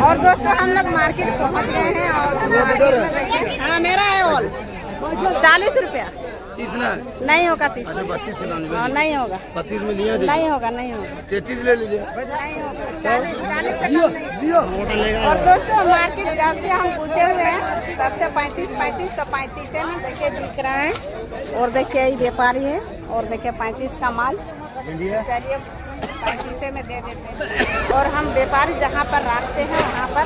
और दोस्तों हम लोग मार्केट पहुंच गए हैं और मार्केट में देखिए, हाँ मेरा है ऑल 40 रुपया। 30 ना नहीं होगा 30। अच्छा 32 नहीं होगा 32 में लिया नहीं होगा नहीं होगा 33 ले लीजिए। नहीं होगा 40 से कम नहीं। और दोस्तों मार्केट जब से हम पूछे हुए हैं तब से 35 तो 35 में देखिए बिक रहा है। और देखिए ये व्यापारी है और देखिए 35 का माल, चलिए 35 में दे देते हैं। और हम व्यापारी जहाँ पर रखते हैं वहाँ पर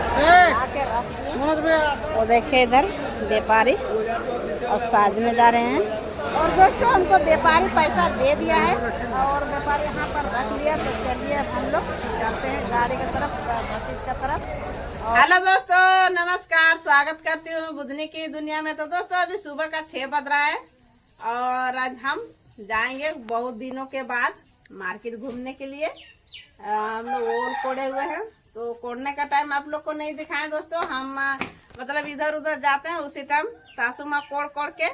आके रख दिए। और देखिए इधर व्यापारी और साज में जा रहे हैं। और दोस्तों हमको व्यापारी पैसा दे दिया है और व्यापारी यहाँ पर रख लिया। तो चलिए अब हम लोग चलते हैं गाड़ी की तरफ, मस्जिद की तरफ। हेलो दोस्तों, नमस्कार, स्वागत करती हूँ बुधनी की दुनिया में। तो दोस्तों अभी सुबह का 6 बज रहा है और आज हम जाएंगे बहुत दिनों के बाद मार्केट घूमने के लिए। हम लोग ओल कोड़े हुए हैं तो कोड़ने का टाइम आप लोग को नहीं दिखाएं दोस्तों। हम मतलब इधर उधर जाते हैं उसी टाइम सासू माँ कोड़ के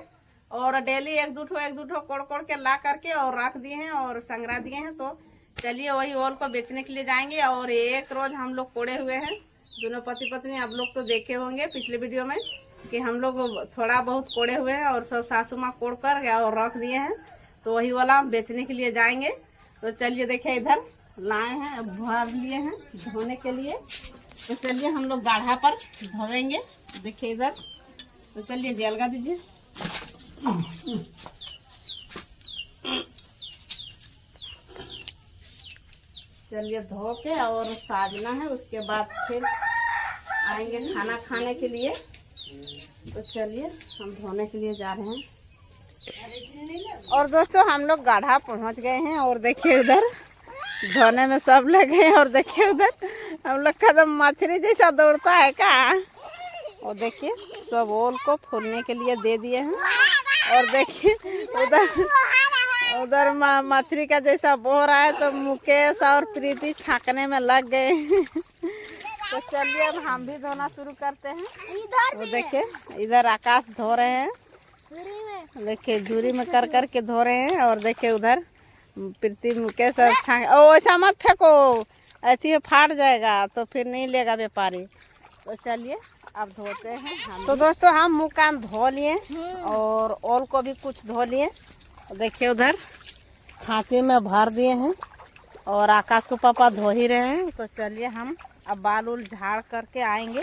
और डेली एक दो ठो कोड़ के ला करके और रख दिए हैं और संग्रह दिए हैं। तो चलिए वही ओल को बेचने के लिए जाएंगे। और एक रोज हम लोग कोड़े हुए हैं दोनों पति पत्नी। आप लोग तो देखे होंगे पिछले वीडियो में कि हम लोग थोड़ा बहुत कोड़े हुए हैं और सब सासू माँ कोड़ कर और रख दिए हैं। तो वही वाला बेचने के लिए जाएंगे। तो चलिए देखिए इधर लाए हैं, भर लिए हैं धोने के लिए। तो चलिए हम लोग गाढ़ा पर धोएंगे। देखिए इधर, तो चलिए जलगा दीजिए। चलिए धो के और साजना है, उसके बाद फिर आएंगे खाना खाने के लिए। तो चलिए हम धोने के लिए जा रहे हैं। और दोस्तों हम लोग गाढ़ा पहुंच गए हैं और देखिए उधर धोने में सब लगे हैं। और देखिए उधर हम लोग कदम मछली जैसा दौड़ता है का। और देखिए सब ओल को फूलने के लिए दे दिए हैं। और देखिए उधर मछली का जैसा बो रहा है तो मुकेश और प्रीति छाकने में लग गए हैं। तो चलिए अब हम भी धोना शुरू करते हैं। वो देखिए इधर आकाश धो रहे हैं, देखिए दूरी में कर के धो रहे हैं। और देखिए उधर प्रीति मुकेश और छाक। ओ ऐसा मत फेंको, ऐसी फाट जाएगा तो फिर नहीं लेगा व्यापारी। तो चलिए अब धोते हैं। तो दोस्तों हम मुँह कान धो लिए और ओल को भी कुछ धो लिए। देखिए उधर खांची में भर दिए हैं और आकाश को पापा धो ही रहे हैं। तो चलिए हम अब बाल उल झाड़ करके आएंगे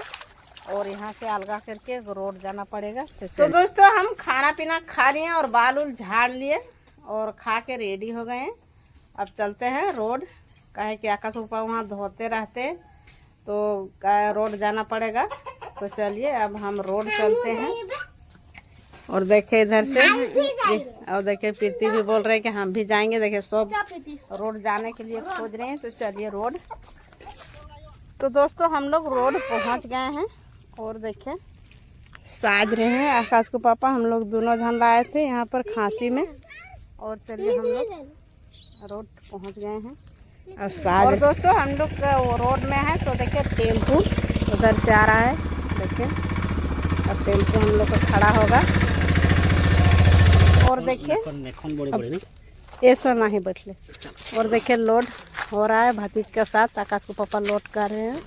और यहाँ से अलगा करके रोड जाना पड़ेगा। तो दोस्तों हम खाना पीना खा लिए और बाल उल झाड़ लिए और खा के रेडी हो गए हैं। अब चलते हैं रोड, काहे कि आकाश पापा वहाँ धोते रहते तो रोड जाना पड़ेगा। तो चलिए अब हम रोड चलते हैं। और देखिए इधर से, और देखिए प्रीति भी बोल रहे हैं कि हम भी जाएंगे। देखिए सब रोड जाने के लिए खोज रहे हैं। तो चलिए रोड। तो दोस्तों हम लोग रोड पहुंच गए हैं और देखिए साज रहे हैं आकाश को पापा। हम लोग दोनों जन लाए थे यहाँ पर खांसी में। और चलिए हम लोग रोड पहुंच गए हैं और साज। और दोस्तों हम लोग रोड में है तो देखिए टेम्पू उधर से आ रहा है। देखिए अब टेम्पू हम लोग का खड़ा होगा। और देखिए ऐसा नहीं बैठले। और देखिए लोड हो रहा है भतीज के साथ, आकाश को पापा लोड कर रहे हैं।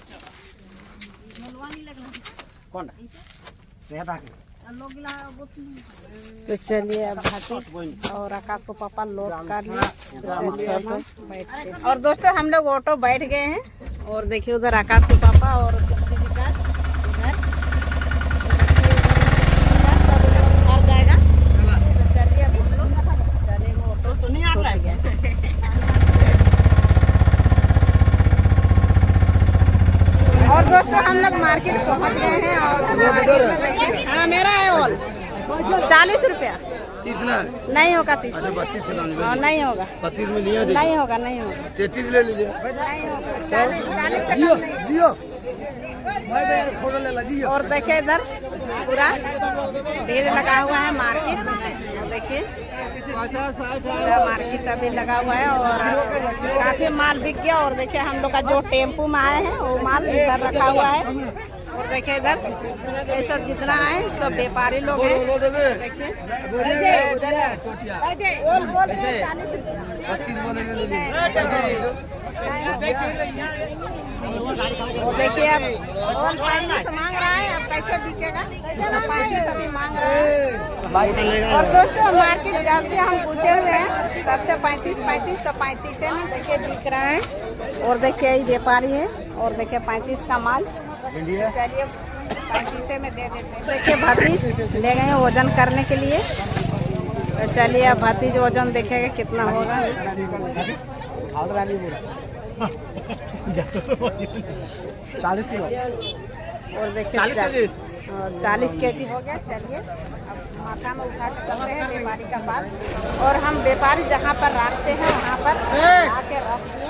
तो चलिए अब भतीज और आकाश को पापा लोड कर रहे। और दोस्तों हम लोग ऑटो बैठ गए हैं और देखिए उधर आकाश को पापा और और दोस्तों हम लोग मार्केट पहुंच गए हैं और मार्केट में देखिए, हाँ मेरा है ऑल 40 रुपया। 30 ना नहीं होगा 30। अच्छा 32 नहीं होगा 32 में लिया नहीं होगा नहीं होगा 33 ले लीजिए। नहीं होगा 40 से कम नहीं। जियो भाई फोटो ले लीजिए। और देखिए इधर पूरा भीड़ लगा हुआ है मार्केट। देखिए मार्केट अभी लगा हुआ है और काफी माल बिक गया। और देखिए हम लोग का जो टेम्पू में आए हैं वो माल इधर रखा हुआ है। और देखिए इधर ये सब जितना है सब व्यापारी लोग हैं। देखिए वो देखिए अब 35 मांग रहा है, अब कैसे बिकेगा? 35 अभी मांग रहा है। और दोस्तों मार्केट जब से हम पूछे हुए हैं तब से 35 तो 35 में देखिए बिक रहा है। और देखिए ये व्यापारी है और देखिए 35 का माल, चलिए 35 में दे देते हैं। देखिए भतीज ले गए हैं वजन करने के लिए, तो चलिए अब भतीज वजन देखेगा कितना होगा। 40 किलो और देखिए 40 केजी हो गया। चलिए अब माथा में उठा के चलते हैं व्यापारी का पास, और हम व्यापारी जहाँ पर रखते हैं वहाँ पर आके रख दिए।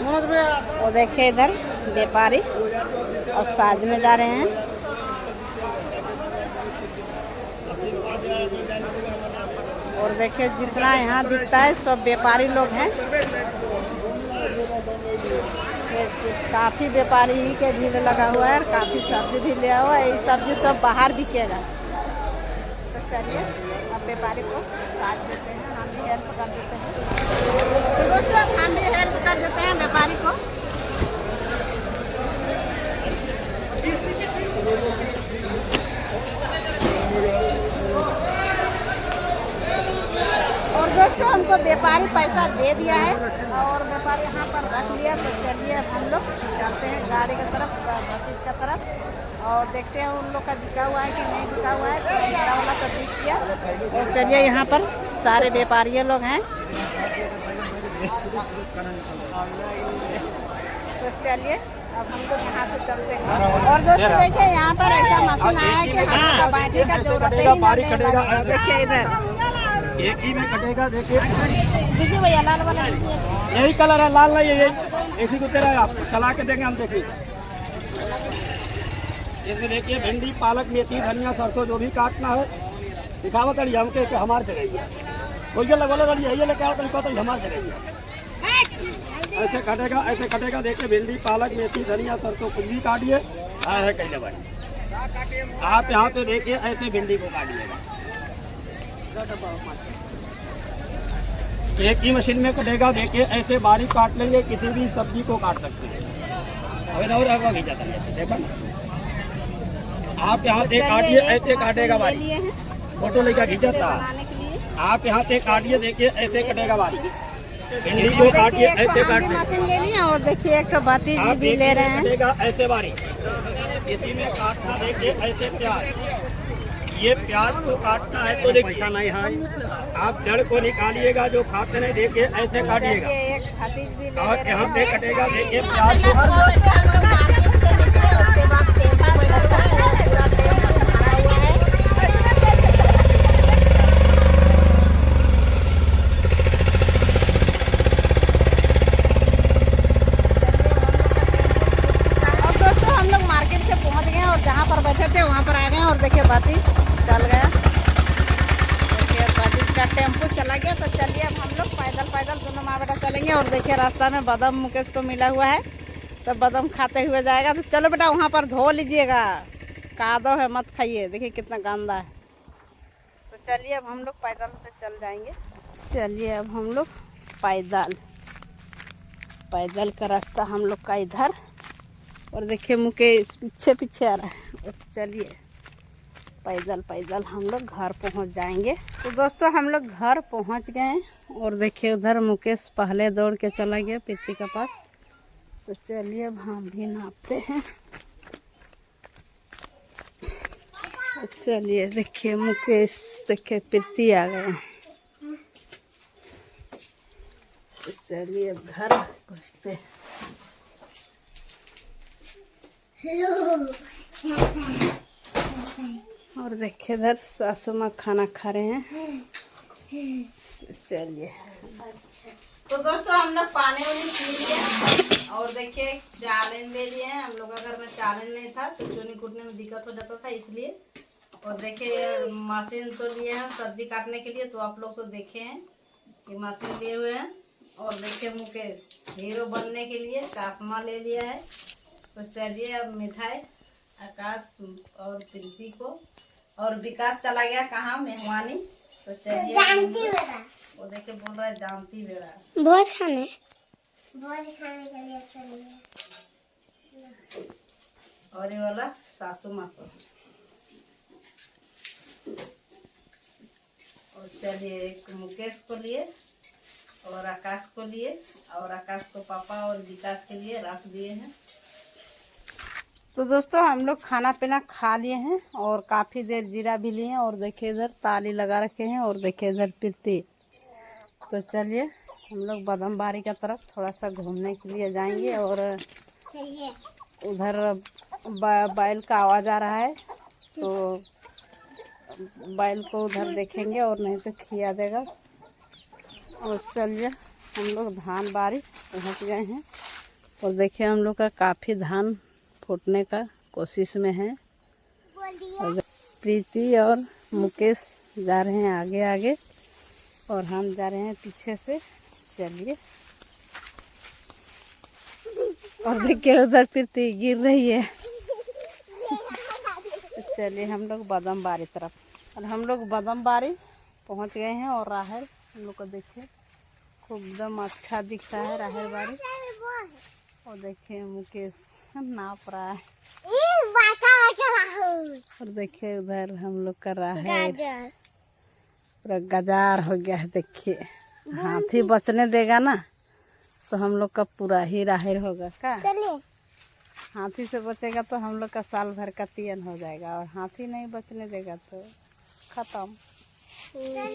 वो देखिए इधर व्यापारी अब साज में जा रहे हैं। और देखिए जितना यहाँ दिखता है सब व्यापारी लोग हैं, काफ़ी व्यापारी ही के भीड़ लगा हुआ है और काफ़ी सब्जी भी लिया हुआ है। ये सब्जी सब बाहर बिकेगा। तो चलिए अब व्यापारी को साथ देते हैं, हम भी हेल्प कर देते हैं। तो दोस्तों हम भी हेल्प कर देते हैं व्यापारी को। और दोस्तों हमको व्यापारी पैसा दे दिया है और व्यापारी यहाँ पर रख लिया। तो चलिए अब हम लोग चलते हैं गाड़ी की तरफ, बसेस की तरफ, और देखते हैं उन लोग का बिका हुआ है कि नहीं बिका हुआ है। तो बड़ा वाला तो बिक गया। और चलिए यहाँ पर सारे व्यापारी लोग हैं। तो चलिए अब हम लोग यहाँ से चलते हैं। और दोस्तों देखिए यहाँ पर ऐसा मशीन आया है कि हमें बैठने का जरूरत ही नहीं है। देखिए इधर एक ही में कटेगा। देखिए दीजिए भैया लाल वाला दीजिए। यही कलर है, लाल नहीं है, यही एक ही को तेरा है। आप चला के देंगे हम। देखिए इसमें देखिए भिंडी, पालक, मेथी, धनिया, सरसों जो भी काटना है दिखावत है हम के हमारे जगह कोई लगा ये लेके आओ तो हमारे जगह ऐसे कटेगा, ऐसे कटेगा। देखिए भिंडी, पालक, मेथी, धनिया, सरसों कुछ भी काटिए है कहीं लगा। आप यहाँ पे देखिए ऐसे भिंडी को काटिएगा। एक ही मशीन में कटेगा। देखिए ऐसे बारीक काट लेंगे, किसी भी सब्जी को काट सकते हैं। और देखा आप यहाँ से काटिए, ऐसे काटेगा बारीक। फोटो लेकर खींचा था आप यहाँ से काटिए। देखिए ऐसे कटेगा बारीक। भिंडी को काटिए, ऐसे काट मशीन ले लिया। और देखिए एक भतीज भी ले रहे हैं। कटेगा ऐसे बारीक। इसी में काटना देखिए ऐसे प्याज, ये प्याज को काटना है तो देखिए पैसा नहीं है। आप जड़ को निकालिएगा, जो खाते नहीं देखिए ऐसे काटिएगा। और यहाँ पे कटेगा देखिए प्याज को। दोस्तों हम लोग मार्केट से पहुँच गए और जहाँ पर बैठे थे वहाँ पर आ गए। और देखिए बाती चल गया, देखिए बाती का टेम्पो चला गया। तो चलिए अब हम लोग पैदल पैदल दोनों माँ बेटा चलेंगे। और देखिए रास्ता में बादाम मुकेश को मिला हुआ है, तो बादाम खाते हुए जाएगा। तो चलो बेटा वहाँ पर धो लीजिएगा, कादो है मत खाइए, देखिए कितना गंदा है। तो चलिए अब हम लोग पैदल से चल जाएंगे। चलिए अब हम लोग पैदल का रास्ता हम लोग का इधर। और देखिए मुकेश पीछे पीछे आ रहा है। और चलिए पैदल पैदल हम लोग घर पहुंच जाएंगे। तो दोस्तों हम लोग घर पहुंच गए। और देखिए उधर मुकेश पहले दौड़ के चला गया पित्ती के पास। तो चलिए अब हम भी नापते हैं। तो चलिए देखिए मुकेश देखिए पित्ती आ गए। तो चलिए अब घर पहुँचते हैं। और देखिए इधर सासू माँ खाना खा रहे हैं। चलिए तो दोस्तों हम लोग पानी वानी पी लिए। और देखिए चालन ले लिए हैं हम लोग। अगर में चालन नहीं था तो चुनी कूटने में दिक्कत हो जाता था, इसलिए। और देखिए मशीन तो लिए हैं सब्जी काटने के लिए, तो आप लोग तो देखे हैं ये मशीन लिए हुए हैं। और देखिए मुकेश हीरो बनने के लिए चश्मा ले लिया है। तो चलिए अब मिठाई आकाश और प्रीति को, और विकास चला गया कहाँ मेहमानी। तो चलिए वो देखिए बोल रहा है जानती बेड़ा बहुत खाने और ये वाला सासू माँ को। और चलिए एक मुकेश को लिए और आकाश को लिए और आकाश को पापा और विकास के लिए रख दिए हैं। तो दोस्तों हम लोग खाना पीना खा लिए हैं और काफ़ी देर जीरा भी लिए हैं और देखिए इधर ताली लगा रखे हैं और देखिए इधर प्रीति। तो चलिए हम लोग बदमबारी की तरफ थोड़ा सा घूमने के लिए जाएंगे और उधर बैल का आवाज़ आ रहा है तो बैल को उधर देखेंगे और नहीं तो खिया देगा। और चलिए हम लोग धान बारी पहुँच गए हैं और देखिए हम लोग का काफ़ी धान फूटने का कोशिश में है। और प्रीति और मुकेश जा रहे हैं आगे आगे और हम जा रहे हैं पीछे से। चलिए और देखिए उधर प्रीति गिर रही है। चलिए हम लोग बदमबारी तरफ और हम लोग बदमबारी पहुंच गए हैं और राहर हम लोग को देखिए खूब एकदम अच्छा दिख रहा है राहर बारी। और देखिए मुकेश नाप रहा है और देखिए उधर हम लोग का राहर पूरा गजार हो गया है। देखिए हाथी बचने देगा ना तो हम लोग का पूरा ही राहर होगा का। हाथी से बचेगा तो हम लोग का साल भर का तियन हो जाएगा और हाथी नहीं बचने देगा तो खत्म।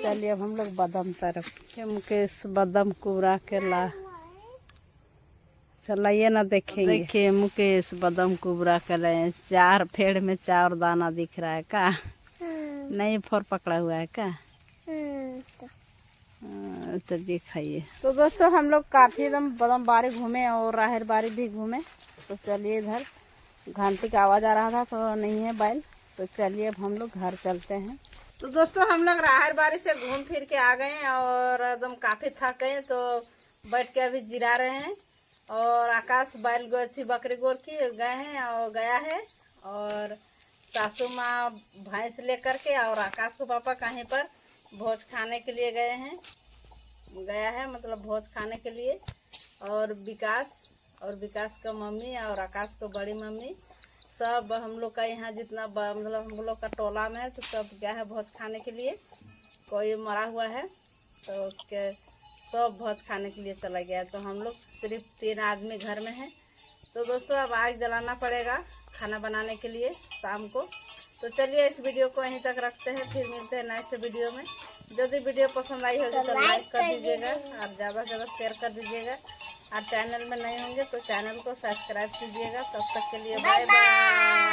चलिए अब हम लोग बदम तरफ के मुकेश बदम कुबरा के ला चलाइए ना देखेंगे। देखिए मुकेश बदम कुबरा के लाए 4 पेड़ में 4 दाना दिख रहा है का। नहीं फोर पकड़ा हुआ है का। तो दिखाइए। तो दोस्तों हम लोग काफ़ी एकदम बदम बारी घूमे और राहर बारी भी घूमे। तो चलिए इधर घंटी का आवाज़ आ रहा था तो नहीं है बैल। तो चलिए अब हम लोग घर चलते हैं। तो दोस्तों हम लोग राहर बारी से घूम फिर के आ गए हैं और एकदम काफ़ी थक गए तो बैठ के अभी जिरा रहे हैं। और आकाश बैल गई थी बकरी गोर की गए हैं और गया है और सासू माँ भैंस लेकर के और आकाश को पापा कहीं पर भोज खाने के लिए गया है मतलब भोज खाने के लिए। और विकास का मम्मी और आकाश को बड़ी मम्मी सब हम लोग का यहाँ जितना मतलब हम लोग का टोला में है तो सब गया है भोज खाने के लिए। कोई मरा हुआ है तो उसके सब भोज खाने के लिए चला गया। तो हम लोग सिर्फ 3 आदमी घर में हैं। तो दोस्तों अब आग जलाना पड़ेगा खाना बनाने के लिए शाम को। तो चलिए इस वीडियो को यहीं तक रखते हैं, फिर मिलते हैं नेक्स्ट वीडियो में। यदि वीडियो पसंद आई होगी तो लाइक कर दीजिएगा और ज़्यादा से ज़्यादा शेयर कर दीजिएगा। और चैनल में नए होंगे तो चैनल को सब्सक्राइब कीजिएगा। तब तक के लिए बाय बाय।